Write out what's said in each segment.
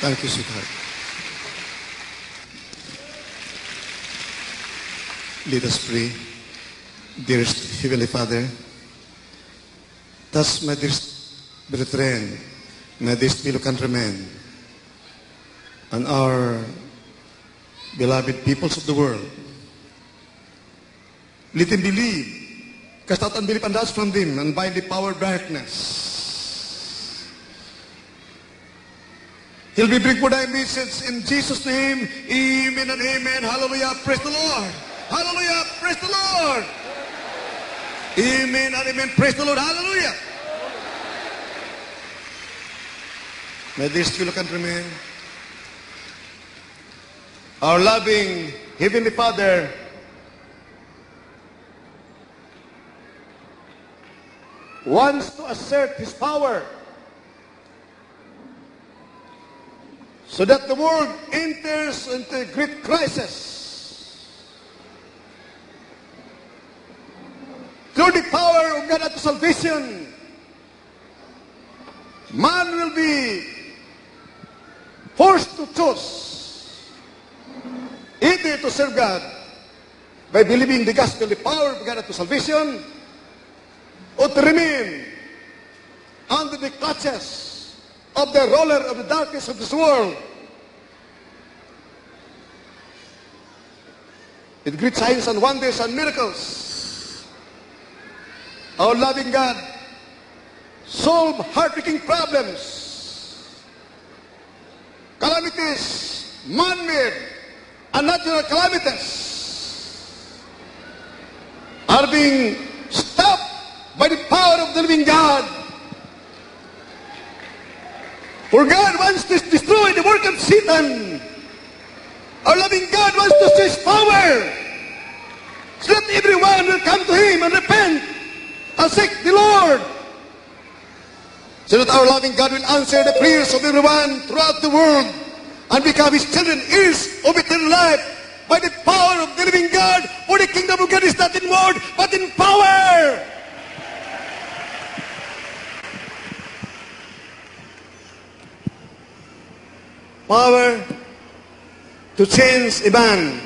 Thank you, sweetheart. Let us pray. Dearest Heavenly Father, thus, my dearest brethren, my dearest fellow countrymen, and our beloved peoples of the world, let them believe, cast out unbelief and doubt from them, and bind the power of darkness. He'll be bring for thy message in Jesus' name. Amen and amen. Hallelujah. Praise the Lord. Hallelujah. Praise the Lord. Amen and amen. Praise the Lord. Hallelujah. My dear fellow countrymen, our loving Heavenly Father wants to assert His power so that the world enters into a great crisis. Through the power of God unto salvation, man will be forced to choose either to serve God by believing the gospel, the power of God unto salvation, or to remain under the clutches of the ruler of the darkness of this world. With great signs and wonders and miracles, our loving God solve heartbreaking problems, calamities, man-made and natural calamities are being stopped by the power of the living God. For God wants to destroy the work of Satan. Our loving God wants to see His power, so that everyone will come to Him and repent and seek the Lord, so that our loving God will answer the prayers of everyone throughout the world and become His children, heirs of eternal life by the power of the living God. For the kingdom of God is not in word, but in power. Power to change a man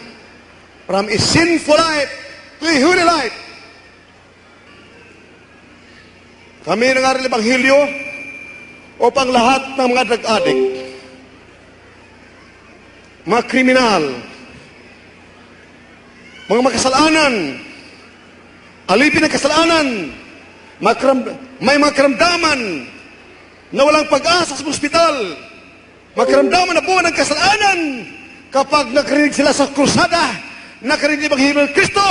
from a sinful life to a holy life. Kami nangaral ng Ebanghelyo upang lahat ng mga drug addict, mga kriminal, mga makasalanan, alipin ng kasalanan, may mga karamdaman na walang pag-asa sa ospital, makaramdaman na buwan ng kasalanan, kapag nakarinig sila sa krusada, nakarinig ng Ebanghelyo ng Kristo,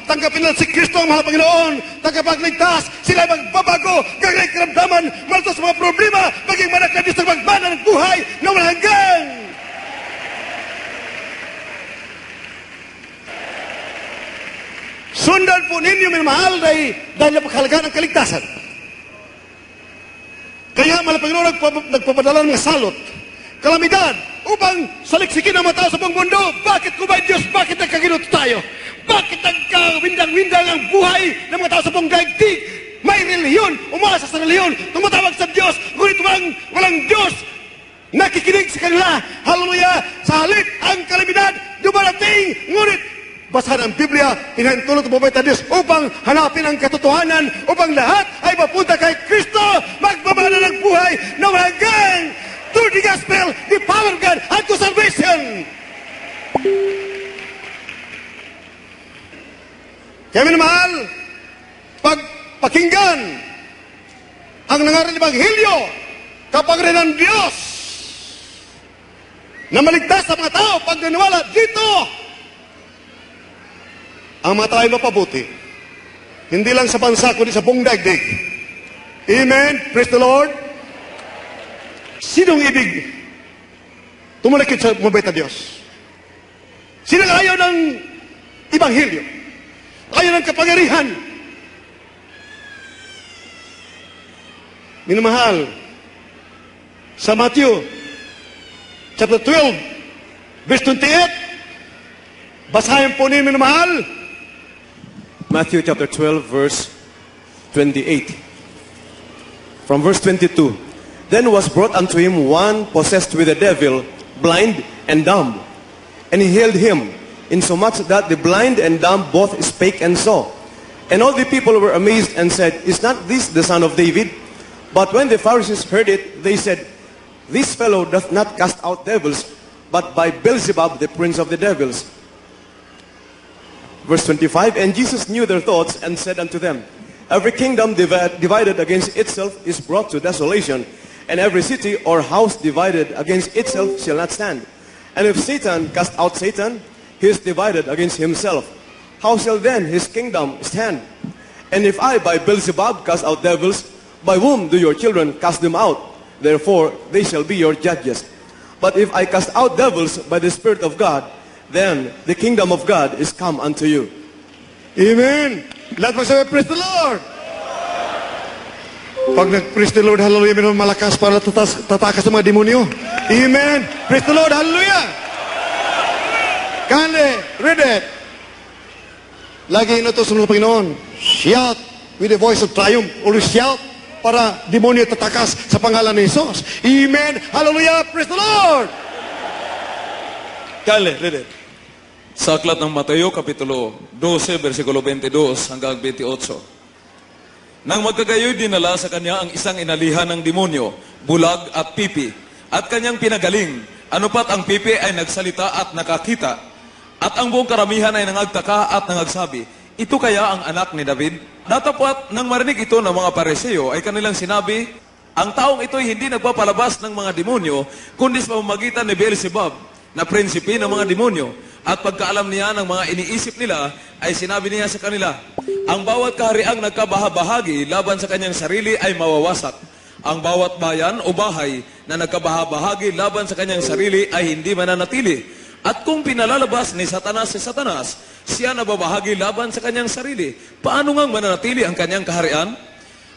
tanggapin nila si Kristo ang mahal Panginoon, tagapagligtas, sila magbabago, gagawin karamdaman, maltos sa mga problema, maging manak na Diyos ng magbana ng buhay na walang hanggan. Sundan po ninyo, minamahal, dahil napakahalaga ng kaligtasan. Kaya mahal Panginoon nagpapadala ng mga salot, kalamidad, upang saliksikin ang mga tao sa buong mundo. Bakit kumain Diyos? Bakit nagkaginuto tayo? Bakit nagkawindang-windang ang buhay ng mga tao sa buong daigdig? May reliyon, umasa sa reliyon, tumatawag sa Diyos, ngunit walang Diyos nakikinig sa kanila. Hallelujah! Sa halip, ang kalamidad dumarating, ngunit basahan ang Biblia, hinahintulot ang mabait na Diyos upang hanapin ang katotohanan, upang lahat ay mapunta kay Kristo, magbabana ng buhay na walang hanggan. Through the gospel, the power of God unto salvation. Kaya minamahal, pagpakinggan ang nangaral ng Ebanghelyo, kapag rin ang Diyos na maligtas sa mga tao pag naniwala dito, ang mga tao ay mapabuti. Hindi lang sa bansa, kundi sa buong daigdig. Amen. Praise the Lord. Sinong ibig tumalakit sa mabait na Diyos? Sinong ayaw ng Ebanghelyo? Ayaw ng kapangyarihan? Minamahal, sa Matthew chapter 12 verse 28, basahin po ninyo, minamahal. Matthew chapter 12 verse 28. From verse 22. Then was brought unto him one possessed with a devil, blind and dumb. And he healed him, insomuch that the blind and dumb both spake and saw. And all the people were amazed and said, Is not this the son of David? But when the Pharisees heard it, they said, This fellow doth not cast out devils, but by Beelzebub, the prince of the devils. Verse 25, And Jesus knew their thoughts, and said unto them, Every kingdom divided against itself is brought to desolation, and every city or house divided against itself shall not stand. And if Satan cast out Satan, he is divided against himself. How shall then his kingdom stand? And if I by Beelzebub cast out devils, by whom do your children cast them out? Therefore they shall be your judges. But if I cast out devils by the Spirit of God, then the kingdom of God is come unto you. Amen. Lahat magsabi, praise the Lord. Pag nag-praise the Lord, hallelujah, meron malakas para tatakas sa mga demonyo. Amen. Praise the Lord, hallelujah. Kindly, read it. Lagi inutos ng Panginoon, shout with the voice of triumph, or shout para demonyo tatakas sa pangalan ni Jesus. Amen. Hallelujah. Praise the Lord. Kindly, read it. Sa aklat ng Mateo, Kapitulo 12, versikulo 22 hanggang 28. Nang magkagayoy dinala sa kanya ang isang inalihan ng demonyo, bulag at pipi, at kanyang pinagaling. Ano pat ang pipi ay nagsalita at nakakita. At ang buong karamihan ay nangagtaka at nangagsabi, ito kaya ang anak ni David? Datapwat nang marinig ito ng mga Pariseo ay kanilang sinabi, ang taong ito ay hindi nagpapalabas ng mga demonyo, kundi sa pamamagitan ni Beelzebub, na prinsipe ng mga demonyo. At pagkaalam niya ng mga iniisip nila, ay sinabi niya sa kanila, ang bawat kahariang nagkabahabahagi laban sa kanyang sarili ay mawawasak. Ang bawat bayan o bahay na nagkabahabahagi laban sa kanyang sarili ay hindi mananatili. At kung pinalalabas ni Satanas si Satanas, siya nababahagi laban sa kanyang sarili. Paano ngang mananatili ang kanyang kaharian?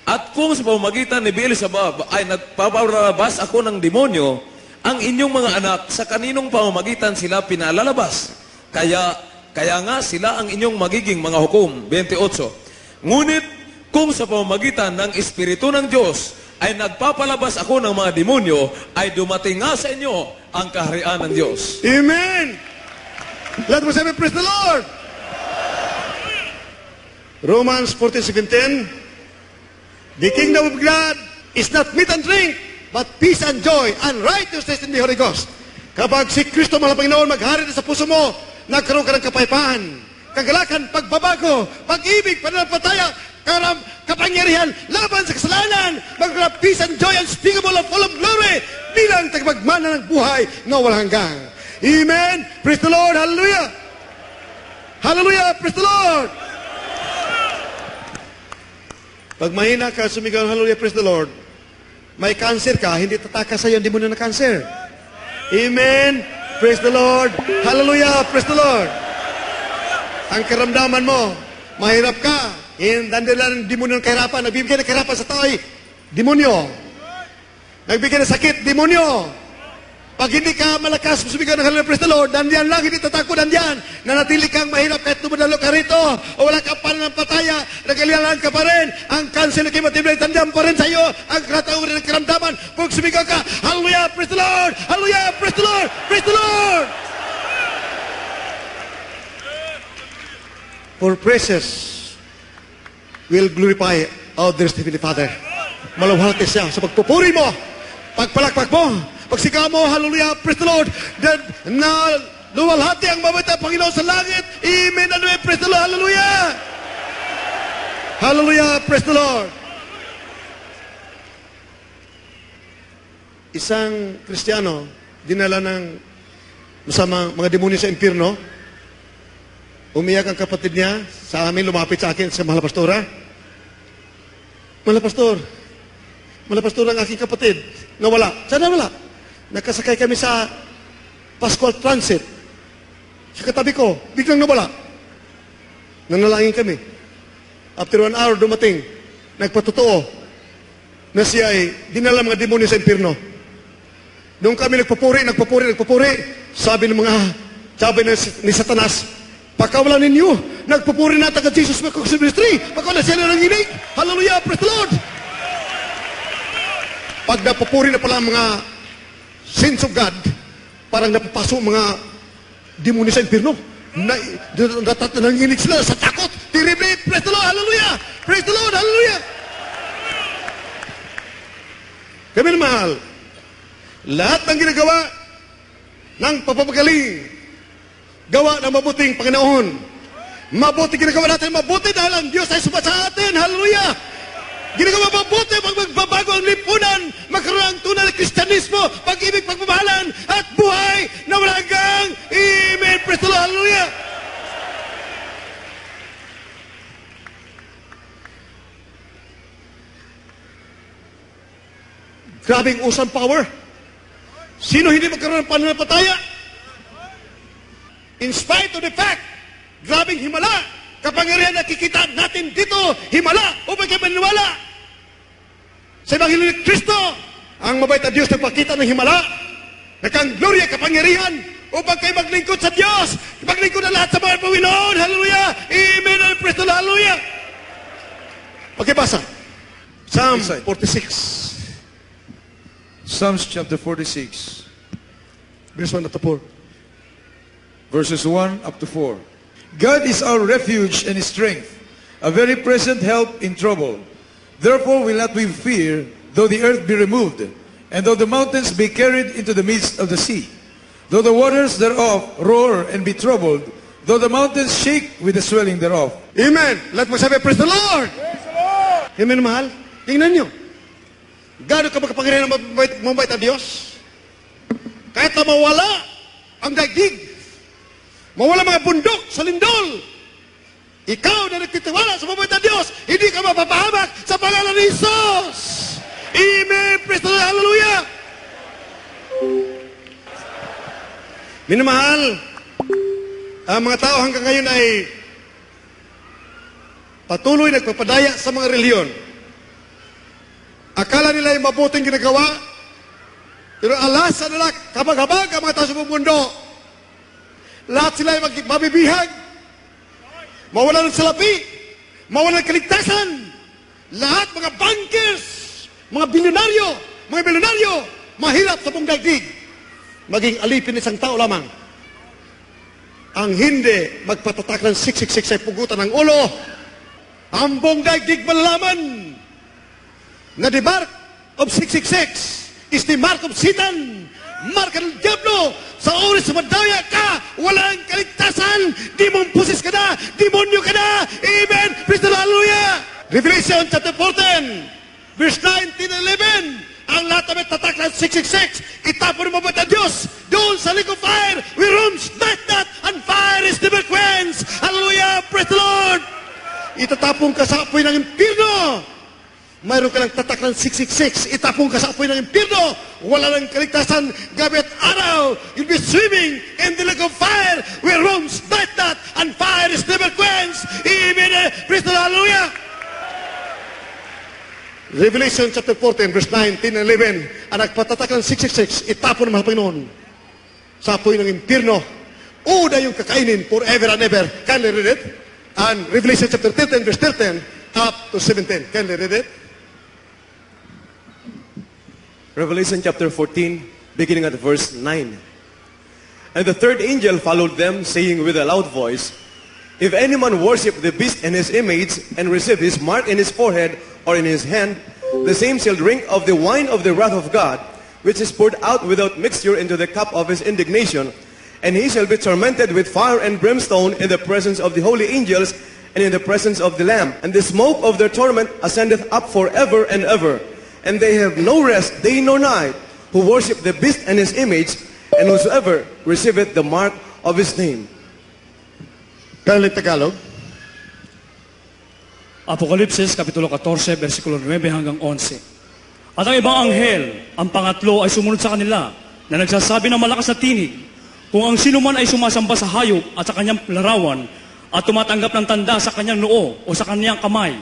At kung sa pamamagitan ni Beelzebub ay nagpapalabas ako ng demonyo, ang inyong mga anak, sa kaninong pamamagitan sila pinalalabas? Kaya nga sila ang inyong magiging mga hukom. 28. Ngunit kung sa pamamagitan ng Espiritu ng Diyos ay nagpapalabas ako ng mga demonyo, ay dumating nga sa inyo ang kaharian ng Diyos. Amen. Let us say, praise the Lord. Romans 14:17. The kingdom of God is not meat and drink, but peace and joy and righteousness in the Holy Ghost. Kapag si Kristo mahal Panginoon maghari na sa puso mo, nagkaroon ka ng kapayapaan, kagalakan, pagbabago, pag-ibig, pananampalataya, kapangyarihan, laban sa kasalanan, magkaroon peace and joy unspeakable and full of glory, bilang tagapagmana ng buhay na walang hanggang. Amen. Praise the Lord. Hallelujah. Hallelujah. Praise the Lord. Pag mahina ka, sumigaw, hallelujah, praise the Lord. May cancer ka, hindi tatakas sa'yo ang demonyo na cancer. Amen. Praise the Lord. Hallelujah. Praise the Lord. Ang karamdaman mo, mahirap ka. Nandiyan ng demonyo ng kahirapan. Nagbibigay ng kahirapan sa tao, demonyo. Nagbibigay ng sakit, demonyo. Pag hindi ka malakas, sumigaw ng hallelujah, praise the Lord, nandiyan lang, hindi tatakbo, nandiyan. Nanatili kang mahirap kahit dumadalo ka rito, o wala kang pananampalataya, nagalialan ka pa rin. Ang cancer na kimatibay, nandiyan pa rin sa iyo. Ang katauran ng karamdaman, pag sumigaw ka, hallelujah, praise the Lord, hallelujah, praise the Lord, praise the Lord. For praises will glorify our dear Heavenly Father. Malawalhati siya sa pagpupuri mo, pagpalakpak mo, pagsigaw mo, hallelujah, praise the Lord, na luwalhati ang mabait ang Panginoon sa langit. Amen, hallelujah, praise the Lord, hallelujah. Hallelujah, praise the Lord. Isang Kristiyano, dinala ng masamang mga demonyo sa impyerno. Umiyak ang kapatid niya sa amin, lumapit sa akin sa mahal na pastora. Mahal na pastor ang aking kapatid. Nawala. Sana wala. Nakasakay kami sa Pascual Transit. Sa katabi ko, biglang nawala. Nanalangin kami. After 1 hour, dumating. Nagpatotoo na siya ay dinala mga demonyo sa impyerno. Noong kami nagpupuri. Sabi ni Satanas, pagkawala ninyo, nagpupuri na taga Jesus Ministry. Pagkawala siya na nanginig. Hallelujah, praise the Lord. pag napupuri na pala ang mga sins of God, parang napapaso ang mga demoni sa impyerno. Nanginginig sila sa takot. Terrible. Praise the Lord. Hallelujah. Praise the Lord. Hallelujah. Kami na mahal, lahat ng ginagawa ng papapagaling, gawa ng mabuting Panginoon. Mabuti ginagawa natin, mabuti dahil ang Diyos ay sumat sa atin. Hallelujah! Ginagawa mabuti pag magbabago ang lipunan, magkaroon ang tunay na Kristyanismo, pag-ibig, pagmamahalan, at buhay na walang hanggang. Amen! Praise the Lord! Hallelujah! Grabing usang power. Sino hindi magkaroon ng pananampalataya? In spite of the fact, grabing himala, kapangyarihan na kikita natin dito, himala, upang kayo maniwala. Sa Ebanghelyo ni Kristo, ang mabait na Diyos nagpakita ng himala, nakang-gloria, kapangyarihan, upang kayo maglingkod sa Diyos, maglingkod na lahat sa mga Panginoon. Hallelujah! Amen! And praise the Lord! Hallelujah! Pagkibasa, Psalm 46. Psalms chapter 46, Verse 1 up to 4. verses 1 up to 4. God is our refuge and strength, a very present help in trouble. Therefore will not we fear, though the earth be removed, and though the mountains be carried into the midst of the sea, though the waters thereof roar and be troubled, though the mountains shake with the swelling thereof. Amen! Let mo sabi, praise the Lord! Praise the Lord! Amen, mahal. Tingnan nyo. Gano'n ka magkapangyarihan ng mabait na Diyos? Kahit na mawala ang daigdig, mawala mga bundok sa lindol, ikaw na nagtitiwala sa mabait na Diyos, hindi ka mapapahamak sa pangalan ni Jesus. Amen! Praise the Lord! Hallelujah! Minamahal, ang mga tao hanggang ngayon ay patuloy nagpapadaya sa mga reliyon. Akala nila ay mabuting ginagawa, pero alas nila, kabag-habag ang mga tao sa buong mundo. Lahat sila ay mabibihag, mawala ng salapi, mawala ng kaligtasan. Lahat mga bankers, mga milyonaryo, mahirap sa buong daigdig. Maging alipin isang tao lamang. Ang hindi magpatatak ng 666 ay pugutan ng ulo. Ang buong daigdig malalaman na the mark of 666 is the mark of Satan, mark ng Diablo. Sa oras sa madaya ka, walang kaligtasan, demon-possessed ka na, demonyo ka na. Amen! Praise the Lord! Hallelujah! Revelation chapter 14, verse 19 and 11. Ang lahat na may tatak ng 666, itapon mo ba na Diyos? Doon sa lake of fire, we rooms light that, and fire is never quenched. Hallelujah! Praise the Lord! Itatapon ka sa apoy ng impyerno. Mayroon ka lang tatak ng 666, itapong ka sa apoy ng impyerno, wala lang kaligtasan, gabi at araw, you'll be swimming in the lake of fire, where roams light not, and fire is never quenched. Amen. Praise the Lord. Hallelujah. Revelation chapter 14, verse 19 and 11, ang nagpatatak ng 666, itapon ng mga Panginoon sa apoy ng impyerno, una yung kakainin forever and ever. Can you read it? And Revelation chapter 13, verse 13, up to 17. Can you read it? Revelation chapter 14, beginning at verse 9. And the third angel followed them, saying with a loud voice, If any man worship the beast and his image, and receive his mark in his forehead or in his hand, the same shall drink of the wine of the wrath of God, which is poured out without mixture into the cup of his indignation. And he shall be tormented with fire and brimstone in the presence of the holy angels and in the presence of the Lamb. And the smoke of their torment ascendeth up forever and ever. And they have no rest day nor night, who worship the beast and his image, and whosoever receiveth the mark of his name. Kailan Tagalog? Apokalipsis, Kapitulo 14, versikulo 9 hanggang 11. At ang ibang anghel, ang pangatlo ay sumunod sa kanila, na nagsasabi ng malakas na tinig, kung ang sino man ay sumasamba sa hayop at sa kanyang larawan, at tumatanggap ng tanda sa kanyang noo o sa kanyang kamay,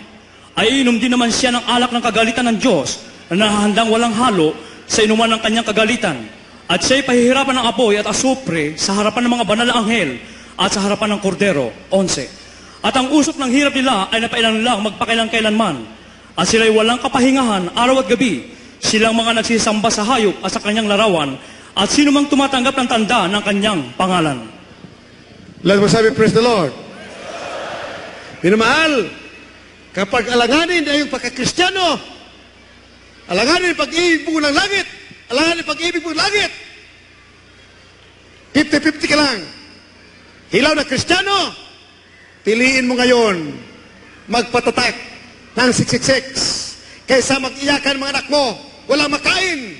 ay inom din naman siya ng alak ng kagalitan ng Diyos, na nahahandang walang halo sa inuman ng kanyang kagalitan. At siya'y pahihirapan ng apoy at asupre sa harapan ng mga banal na anghel at sa harapan ng kordero. 11. At ang usok ng hirap nila ay napailan lang magpakailan-kailanman. At sila'y walang kapahingahan araw at gabi. silang mga nagsisamba sa hayop at sa kanyang larawan, at sino mang tumatanggap ng tanda ng kanyang pangalan. Lahat masabi, praise the Lord. Minamahal, kapag alanganin ay yung pagkakristyano, alanganin yung pag-ibig mo ng langit, alanganin yung pag-ibig mo ng langit, 50-50 ka lang. Hilaw na kristyano, piliin mo ngayon, magpatatak ng 666, kaysa mag-iyakan mga anak mo, walang makain,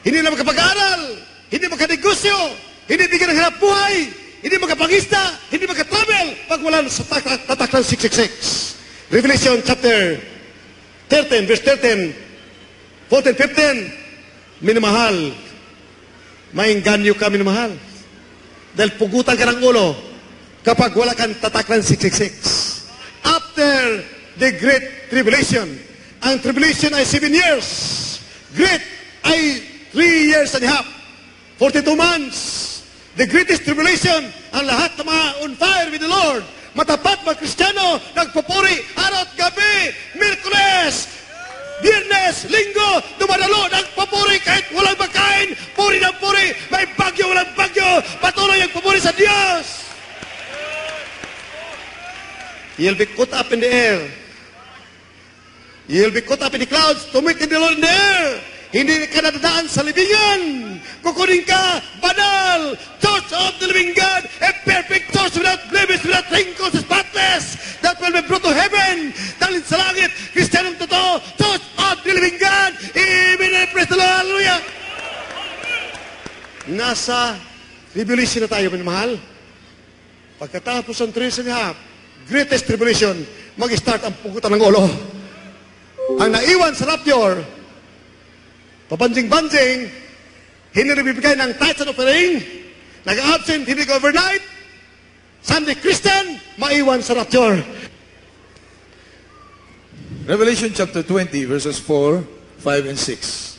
hindi na makapag-aral, hindi makadegosyo, hindi bigyan ng hanap buhay, hindi makapangista, hindi makatravel, pag wala sa tatak ng 666. Revelation chapter 13, verse 13, 14, 15, minamahal, maingganyo ka minamahal. Dahil pugutan ka ng ulo kapag wala kang tatak ng 666. After the Great Tribulation, ang tribulation ay 7 years. Great ay 3 years and a half. 42 months. The greatest tribulation, ang lahat na mga on fire with the Lord. Matapat mga Kristiyano, nagpupuri araw at gabi, Miyerkules, Biyernes, Linggo, dumadalo, nagpupuri kahit walang makain, puri ng puri, may bagyo, walang bagyo, patuloy ang pupuri sa Diyos. You'll be caught up in the air. You'll be caught up in the clouds to meet the Lord in the air. Hindi ka nadadaan sa libingan. Kukunin ka, banal, Church of the Living God, a perfect church without blemish, without wrinkles, spotless, that will be brought to heaven. Dahil sa langit, Kristiyanong totoo, Church of the Living God. Amen and praise the Lord. Hallelujah. Nasa tribulation na tayo, minamahal. Pagkatapos ng 3 years and a half, greatest tribulation, mag-start ang pugutan ng ulo. Ang naiwan sa rapture, pabanjing-banjing, hindi nabibigay ng tithes and offering, nag-absent, hindi ka overnight, Sunday Christian, maiwan sa rapture. Revelation chapter 20, verses 4, 5, and 6.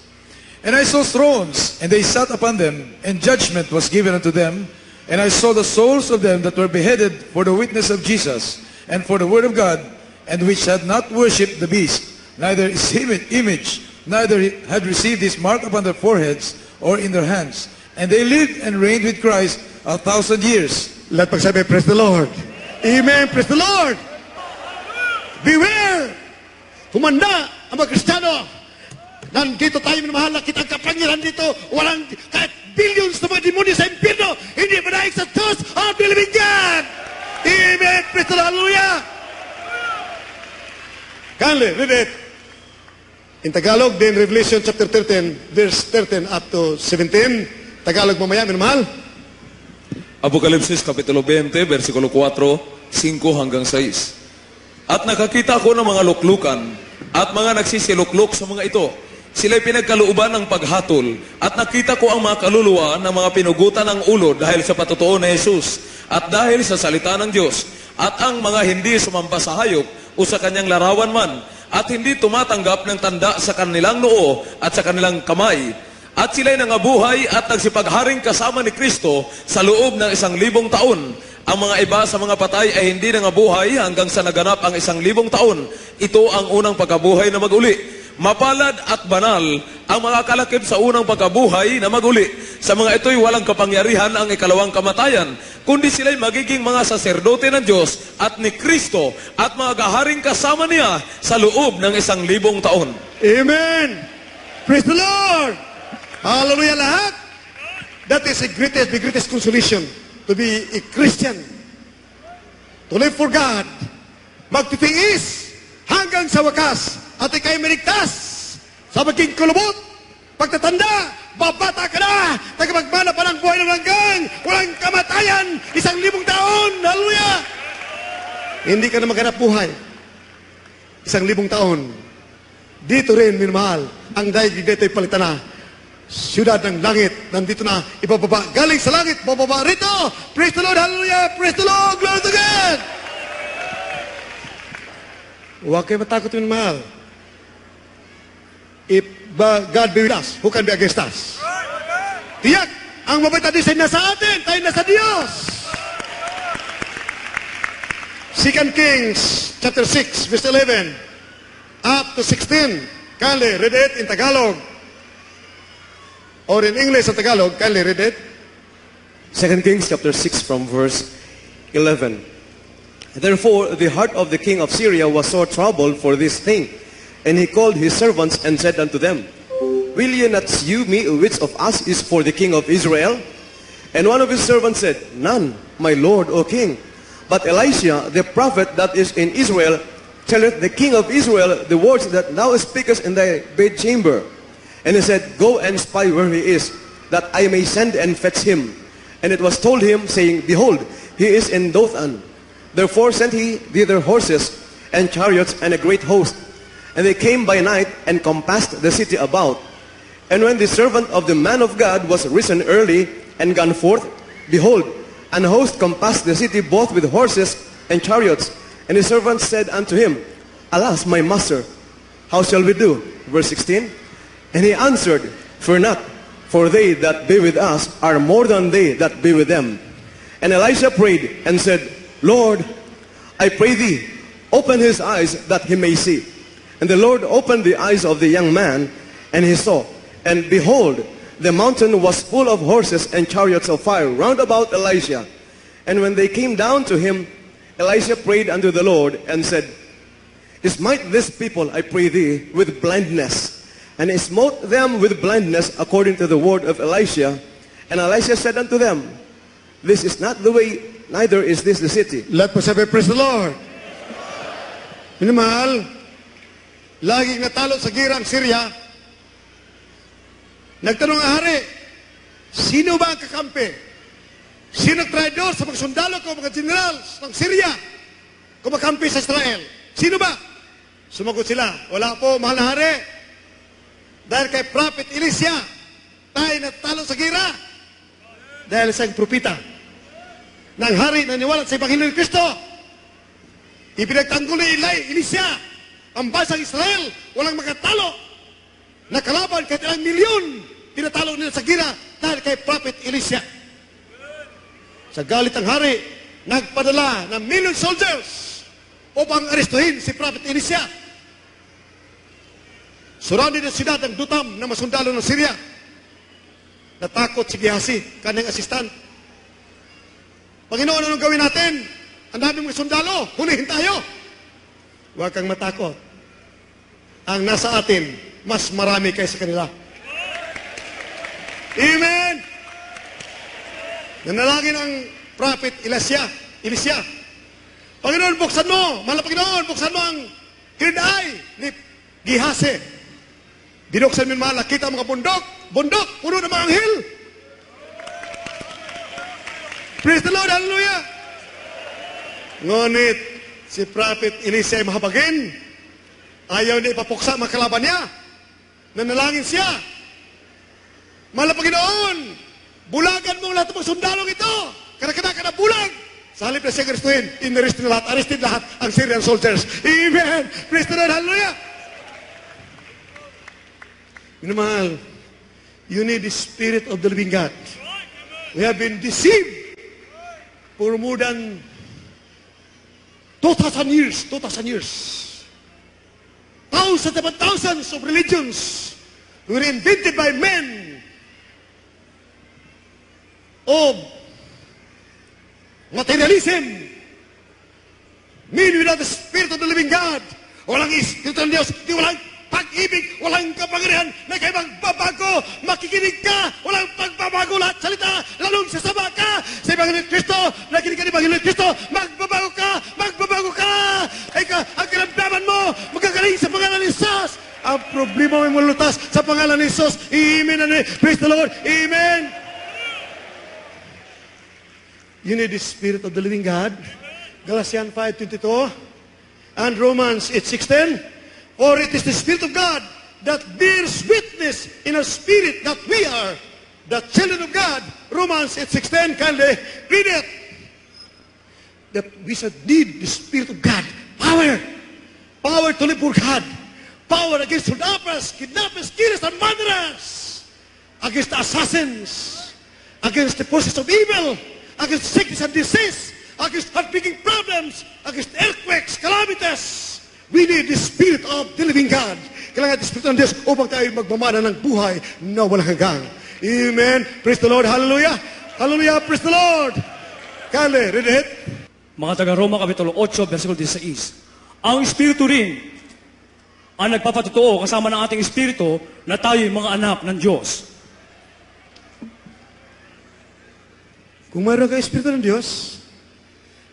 And I saw thrones, and they sat upon them, and judgment was given unto them. And I saw the souls of them that were beheaded for the witness of Jesus, and for the word of God, and which had not worshipped the beast, neither his image, neither had received his mark upon their foreheads or in their hands. And they lived and reigned with Christ 1,000 years. Lahat pagsabi, praise the Lord. Amen, praise the Lord. Beware! Humanda ang mga Kristiyano. Nandito tayo, minamahal, nakita ang kapangyarihan dito. Walang kahit billions na mga demonyo sa impyerno. Hindi manaig sa Diyos of the living God. Amen, praise the Lord, hallelujah. Kindly, read it. In Tagalog, then Revelation chapter 13, verse 13 up to 17. Tagalog mamaya, minamahal. Apokalipsis Kapitulo 20, versikulo 4, 5 hanggang 6. At nakakita ko ng mga luklukan at mga nagsisilukluk sa mga ito. Sila'y pinagkaluuban ng paghatol at nakita ko ang mga kaluluwa ng mga pinugutan ng ulo dahil sa patutuo na Jesus at dahil sa salita ng Diyos at ang mga hindi sumamba sa hayop o sa kanyang larawan man at hindi tumatanggap ng tanda sa kanilang noo at sa kanilang kamay. At sila'y nangabuhay at nagsipagharing kasama ni Kristo sa loob ng 1,000 taon. Ang mga iba sa mga patay ay hindi nangabuhay hanggang sa naganap ang 1,000 taon. Ito ang unang pagkabuhay na maguli. Mapalad at banal ang mga kalakip sa unang pagkabuhay na maguli. Sa mga ito'y walang kapangyarihan ang ikalawang kamatayan, kundi sila'y magiging mga saserdote ng Diyos at ni Kristo at mga gaharing kasama niya sa loob ng 1,000 taon. Amen. Praise the Lord. Hallelujah lahat. That is the greatest consolation to be a Christian. To live for God. Magtitiis hanggang sa wakas. At ikay maligtas sa maging kulubot. Pagtatanda, babata ka na. Tagapagmana pa ng buhay ng langgang. Walang kamatayan. 1,000 taon. Hallelujah. Hindi ka na maghanap buhay. 1,000 taon. Dito rin, minamahal, ang daigdig dito'y palitan na. Siyudad ng langit, nandito na, ibababa. Galing sa langit, bababa rito. Praise the Lord, hallelujah. Praise the Lord, glory to God. Huwag kayo matakot, minamahal. If God be with us, who can be against us? Tiyak, ang mabait na design nasa atin, tayo nasa Diyos. 2 Kings chapter 6, verse 11, up to 16. Kindly read it in Tagalog. Or in English and Tagalog. Kindly read it. 2 Kings chapter 6 from verse 11. Therefore the heart of the king of Syria was sore troubled for this thing. And he called his servants and said unto them, Will ye not shew me which of us is for the king of Israel? And one of his servants said, None, my lord, O king. But Elisha, the prophet that is in Israel, telleth the king of Israel the words that thou speakest in thy bedchamber. And he said, Go and spy where he is, that I may send and fetch him. And it was told him, saying, Behold, he is in Dothan. Therefore sent he thither horses and chariots and a great host. And they came by night and compassed the city about. And when the servant of the man of God was risen early and gone forth, behold, an host compassed the city both with horses and chariots. And the servant said unto him, Alas, my master, how shall we do? Verse 16. And he answered, Fear not, for they that be with us are more than they that be with them. And Elisha prayed and said, Lord, I pray thee, open his eyes that he may see. And the Lord opened the eyes of the young man, and he saw. And behold, the mountain was full of horses and chariots of fire round about Elisha. And when they came down to him, Elisha prayed unto the Lord and said, Smite this people, I pray thee, with blindness. And he smote them with blindness according to the word of Elisha. And Elisha said unto them, This is not the way, neither is this the city. Let po sabi, praise the Lord. Minamahal, laging natalo sa girang Syria. Nagtanong ang hari, sino ba ang kakampi? Sino traidor sa mga sundalo ko, mga generals ng Syria, kumakampi sa Israel? Sino ba? Sumagot sila, wala po, mahal na hari. Dahil kay Prophet Elisha, tayo natalo sa gira. Dahil sa propita ng hari na niwalat sa Ebanghelyo ni Kristo. Ipinagtanggol ni Elisha ang bansang Israel, walang makatalo. Nakalaban kahit ilang milyon, tinatalo nila sa gira dahil kay Prophet Elisha. Sa galit ng hari, nagpadala ng million soldiers upang arestuhin si Prophet Elisha. Surrounded ang siyudad ng Dutam na masundalo ng Syria. Natakot si Gehazi, kanyang assistant. Panginoon, anong gawin natin? Ang daming mga sundalo, hulihin tayo. Huwag kang matakot. Ang nasa atin, mas marami kaysa kanila. Amen! Nanalangin ang prophet Elisha. Panginoon, buksan mo! Mahal na Panginoon, buksan mo ang third eye ni Gehazi. Binuksan mo yung mahal, nakita ang mga bundok, puno ng mga anghel. Praise the Lord, hallelujah! Ngunit, si prophet Elisha ay mahabagin. Ayaw niya ipapuksa ang mga kalaban niya. Nanalangin siya. Mahal na Panginoon, bulagan mo lahat ng mga sundalong ito. Kada ka na bulag. Sa halip na siya kristuhin, arrestin lahat ang Syrian soldiers. Amen! Praise the Lord, hallelujah! Minamahal, you need the Spirit of the living God. We have been deceived for more than 2,000 years. Thousands upon thousands of religions were invented by men of materialism. Men without the Spirit of the living God. Walang Espiritu ng Diyos, walang pag-ibig, walang kapangyarihan na kayo magbabago. Makikinig ka, walang pagbabago lahat salita, lalong sasama ka sa Ebanghelyo ni Kristo, nakinig ka ni Ebanghelyo ni Kristo, magbabago ka! Ang karamdaman mo, magagaling sa pangalan ni Jesus. Ang problema mo malulutas sa pangalan ni Jesus. Amen. Praise the Lord. Amen. You need the Spirit of the living God. Galatians 5:22 and Romans 8:16. For it is the Spirit of God that bears witness in our spirit that we are the children of God. Romans 8:16, kindly read it. That we should need the Spirit of God. Power to live for God. Power against kidnappers, killers, and murderers. Against the assassins. Against the forces of evil. Against sickness and disease. Against heartbreaking problems. Against earthquakes, calamities. We need the Spirit of the living God. Kailangan the Spirit ng Diyos upang tayo magmamana ng buhay na walang hanggang. Amen. Praise the Lord. Hallelujah. Hallelujah. Praise the Lord. Kale, read it. Mga taga-Roma Kapitulo 8, versikulo 16. Ang Espiritu rin ang nagpapatotoo kasama ng ating Espiritu na tayo'y mga anak ng Diyos. Kung mayroon ka Espiritu ng Diyos,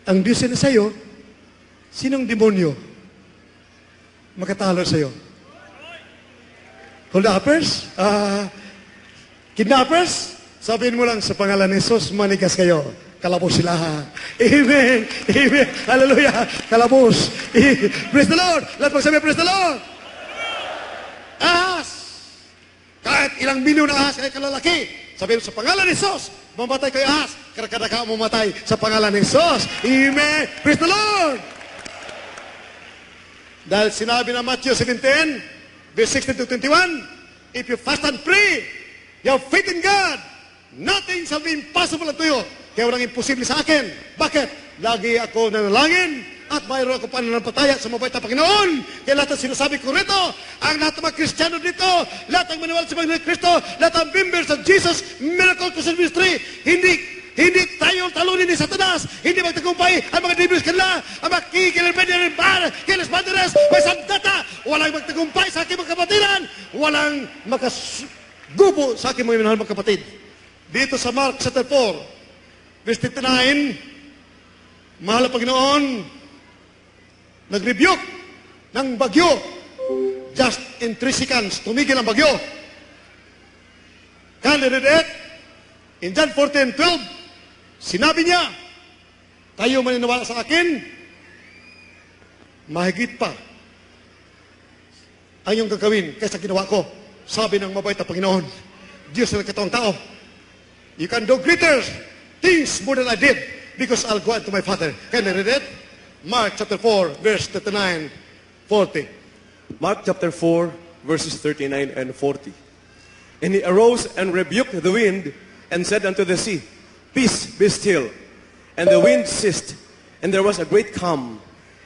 ang Diyos na sa'yo, sinong demonyo makatalo sa'yo? Hold-uppers? Kidnappers? Sabihin mo lang sa pangalan ni Jesus, manigas kayo. Kalabos sila. Amen. Amen. Hallelujah. Kalabos. Praise the Lord. Lahat magsabi, praise the Lord. Ahas. Kahit ilang milyon na ahas, kahit kalalaki. Sabihin mo sa pangalan ni Jesus, mamatay kayo ahas. Karakada ka mamatay sa pangalan ni Jesus. Amen. Praise the Lord. Dahil sinabi na Matthew 17, verse 16 to 21, if you fast and pray, you have faith in God, nothing shall be impossible unto you. Kaya walang imposible sa akin. Bakit? Lagi ako nanalangin at mayroon ako pananampalataya sa mabait na Panginoon. Kaya lahat ng sinasabi ko rito, ang lahat ng mga Kristiyano dito, lahat ng maniwala sa Panginoon Kristo, lahat ng members of Jesus Miracle Crusade Ministry, hindi tayo talunin ni Satanas, hindi magtagumpay ang mga devils kanila, ang mga kikilalbedyan ng bar, kilas banderas, may sandata, walang magtagumpay sa aking mga kapatiran, walang makasubo sa aking mga minahal mga kapatid. Dito sa Mark chapter 4, verse 59, mahal na Panginoon, nag-rebuke ng bagyo. Just in 3 seconds, tumigil ang bagyo. Can you read it? In John 14:12, sinabi niya, tayo maniniwala sa akin, mahigit pa ang iyong gagawin kaysa ginawa ko. Sabi ng mabait na Panginoon, Diyos na nagkataong tao, you can do greater things more than I did because I'll go unto my Father. Can you read it? Mark chapter 4, verse 39, 40. Mark chapter 4, verses 39 and 40. And he arose and rebuked the wind and said unto the sea, Peace, be still. And the wind ceased, and there was a great calm.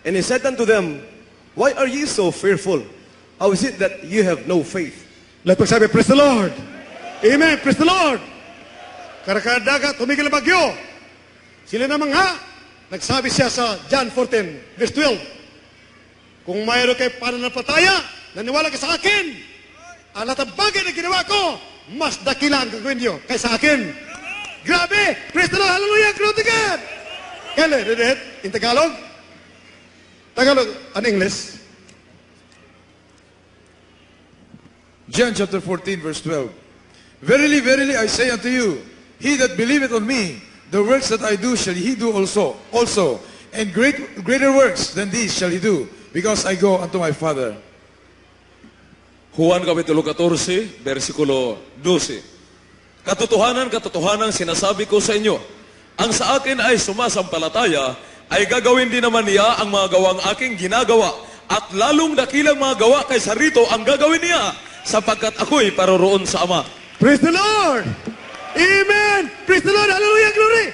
And he said unto them, Why are ye so fearful? How is it that you have no faith? Let us say, praise the Lord. Amen, praise the Lord. Karakadaga, tumigil ang bagyo. Sila namang nagsabi siya sa John 14, verse 12, kung mayroon kayo pananampalataya, naniwala ka sa akin, ang lahat ng bagay na ginawa ko, mas dakila ang gagawin niyo kaysa akin. Grabe! Praise the Lord! Hallelujah! Glory to God! Can I read it in Tagalog? Tagalog and English. John chapter 14, verse 12. Verily, verily, I say unto you, he that believeth on me, the works that I do shall he do also, and greater works than these shall he do, because I go unto my Father. Juan Kapitulo 14, versikulo 12. Katotohanan sinasabi ko sa inyo, ang sa akin ay sumasampalataya, ay gagawin din naman niya ang mga gawang aking ginagawa, at lalong dakilang mga gawa kaysa rito ang gagawin niya, sapagkat ako'y paroroon sa Ama. Praise the Lord! Amen! Praise the Lord! Hallelujah! Glory!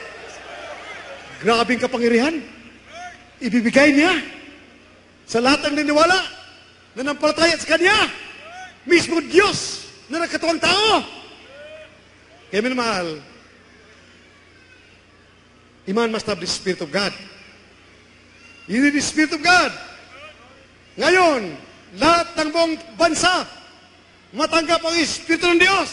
Grabing kapangyarihan. Ibibigay niya sa lahat ng niniwala na nampalataya sa Kanya. Mismo Diyos na nagkatawang tao. Kaya minamahal, Iman must have the Spirit of God. You need the Spirit of God. Ngayon, lahat ng buong bansa, matanggap ang Espiritu ng Diyos.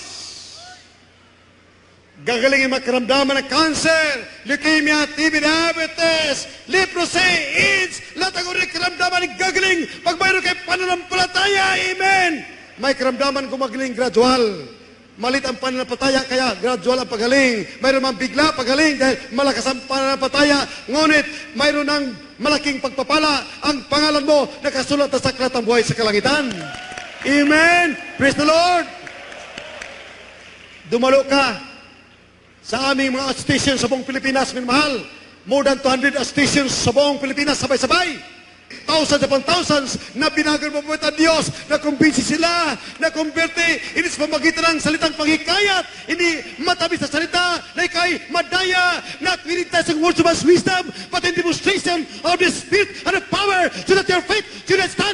Gagalingin makaramdaman ng cancer, leukemia, TB, diabetes, leprosy, AIDS, lahat ang ulit karamdaman ng gagaling pag mayroon kayo pananampalataya. Amen! May karamdaman gumagaling gradual. Malit ang pananampalataya, kaya gradual ang pagaling. Mayroon mang bigla pagaling dahil malakas ang pananampalataya. Ngunit mayroon ng malaking pagpapala ang pangalan mo nakasulat sa aklat ng buhay sa kalangitan. Amen! Praise the Lord! Dumalo ka sa aming mga stations sa buong Pilipinas, minamahal. More than 200 stations sa buong Pilipinas, sabay-sabay. Thousands upon thousands na binagal mo ang Diyos, na kumbinsi sila, na kumberte, hindi sa pamagitan ng salitang panghikayat, hindi matamis na salita, na ikay madaya, not with intense words of wisdom, but in demonstration of the Spirit and the power, so that your faith should establish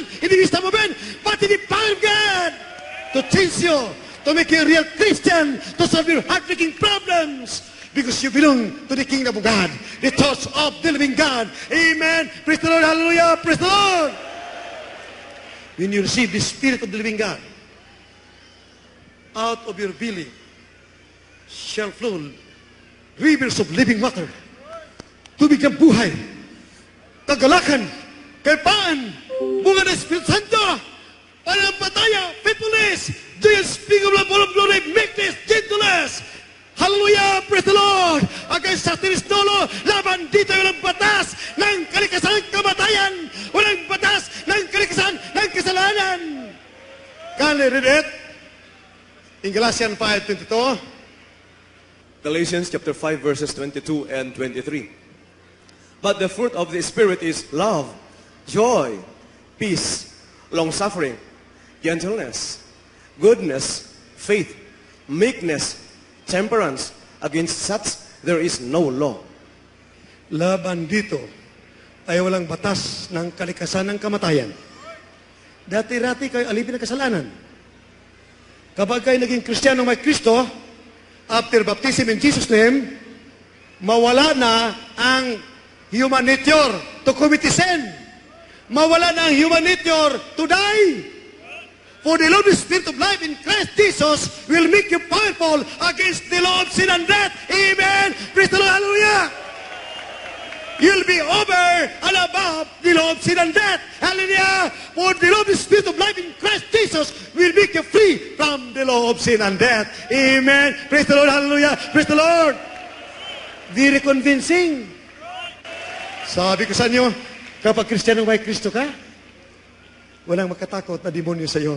to make you a real Christian, to solve your heartbreaking problems. Because you belong to the kingdom of God, the church of the living God. Amen. Praise the Lord. Hallelujah. Praise the Lord. When you receive the Spirit of the living God, out of your belly shall flow rivers of living water. Tubig ng buhay, kagalakan, kapayapaan, bunga ng Espiritu Santo, pananampalataya, faithfulness, joy, unspeakable, full of glory, meekness, gentleness. Hallelujah! Praise the Lord! Against Satanis Nolo, laban dito walang batas ng kalikasan ng kamatayan, walang batas ng kalikasan ng kasalanan. Can I read it? In Galatians 5:22. Galatians chapter 5 verses 22 and 23. But the fruit of the Spirit is love, joy, peace, long-suffering, gentleness, goodness, faith, meekness, temperance. Against such there is no law. Laban dito ay walang batas ng kalikasan ng kamatayan. Dati-rati kayo alipin ng kasalanan. Kapag kayo naging Kristiyano may Kristo, after baptism in Jesus' name, mawala na ang human nature to commit sin. Mawala na ang human nature to die. For the Lord, the Spirit of life in Christ Jesus will make you powerful against the law of sin and death. Amen. Praise the Lord. Hallelujah. You'll be over and above the law of sin and death. Hallelujah. For the Lord, the Spirit of life in Christ Jesus will make you free from the law of sin and death. Amen. Praise the Lord. Hallelujah. Praise the Lord. Very convincing. Sabi ko sa inyo, kapag Kristiyano may Kristo ka, walang makatakot na demonyo sa iyo.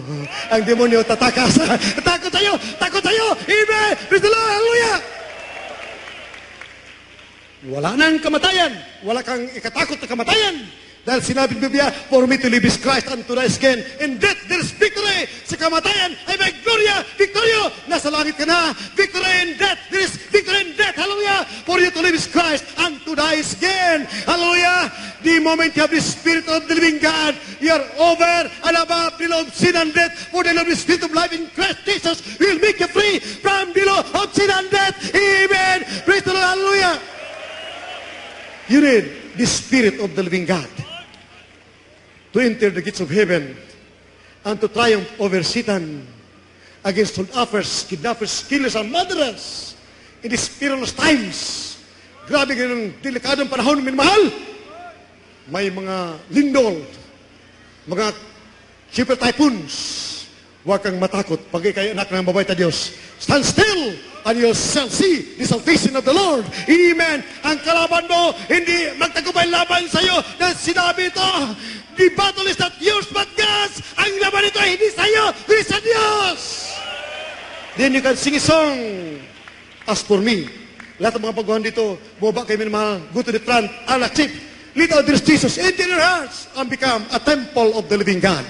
Ang demonyo tatakas. Takot tayo! Takot tayo! Amen! Praise the Lord! Hallelujah! Wala nang kamatayan. Wala kang ikatakot na kamatayan. Dahil sinabi ng Biblia, for me to live is Christ and to rise again. In death, there is victory. Sa kamatayan ay may gloria, victorio. Nasa langit ka na. Victory in death. There is victory in death. Hallelujah. For you to live is Christ and to die is gain. Hallelujah. The moment you have the Spirit of the living God, you are over and above the law of sin and death. For the Lord, the Spirit of life in Christ Jesus will make you free from the law of sin and death. Amen. Praise the Lord. Hallelujah. You need the Spirit of the living God to enter the gates of heaven and to triumph over Satan against all offers, kidnappers, killers, and murderers in these perilous times. Grabe ganun delikadong panahon, minamahal. May mga lindol, mga super typhoons. Huwag kang matakot pag ikay anak ng mabait na Diyos. Stand still and you shall see the salvation of the Lord. Amen. Ang kalaban mo, hindi magtagumpay laban sa iyo. Dahil sinabi ito, the battle is not yours but God's. Ang laban ito ay hindi sa iyo, kundi sa Diyos. Then you can sing a song. As for me, lahat ng mga pagguhan dito, bumaba kayo minamahal, go to the front, anak chief, lead out this Jesus into your hearts and become a temple of the living God.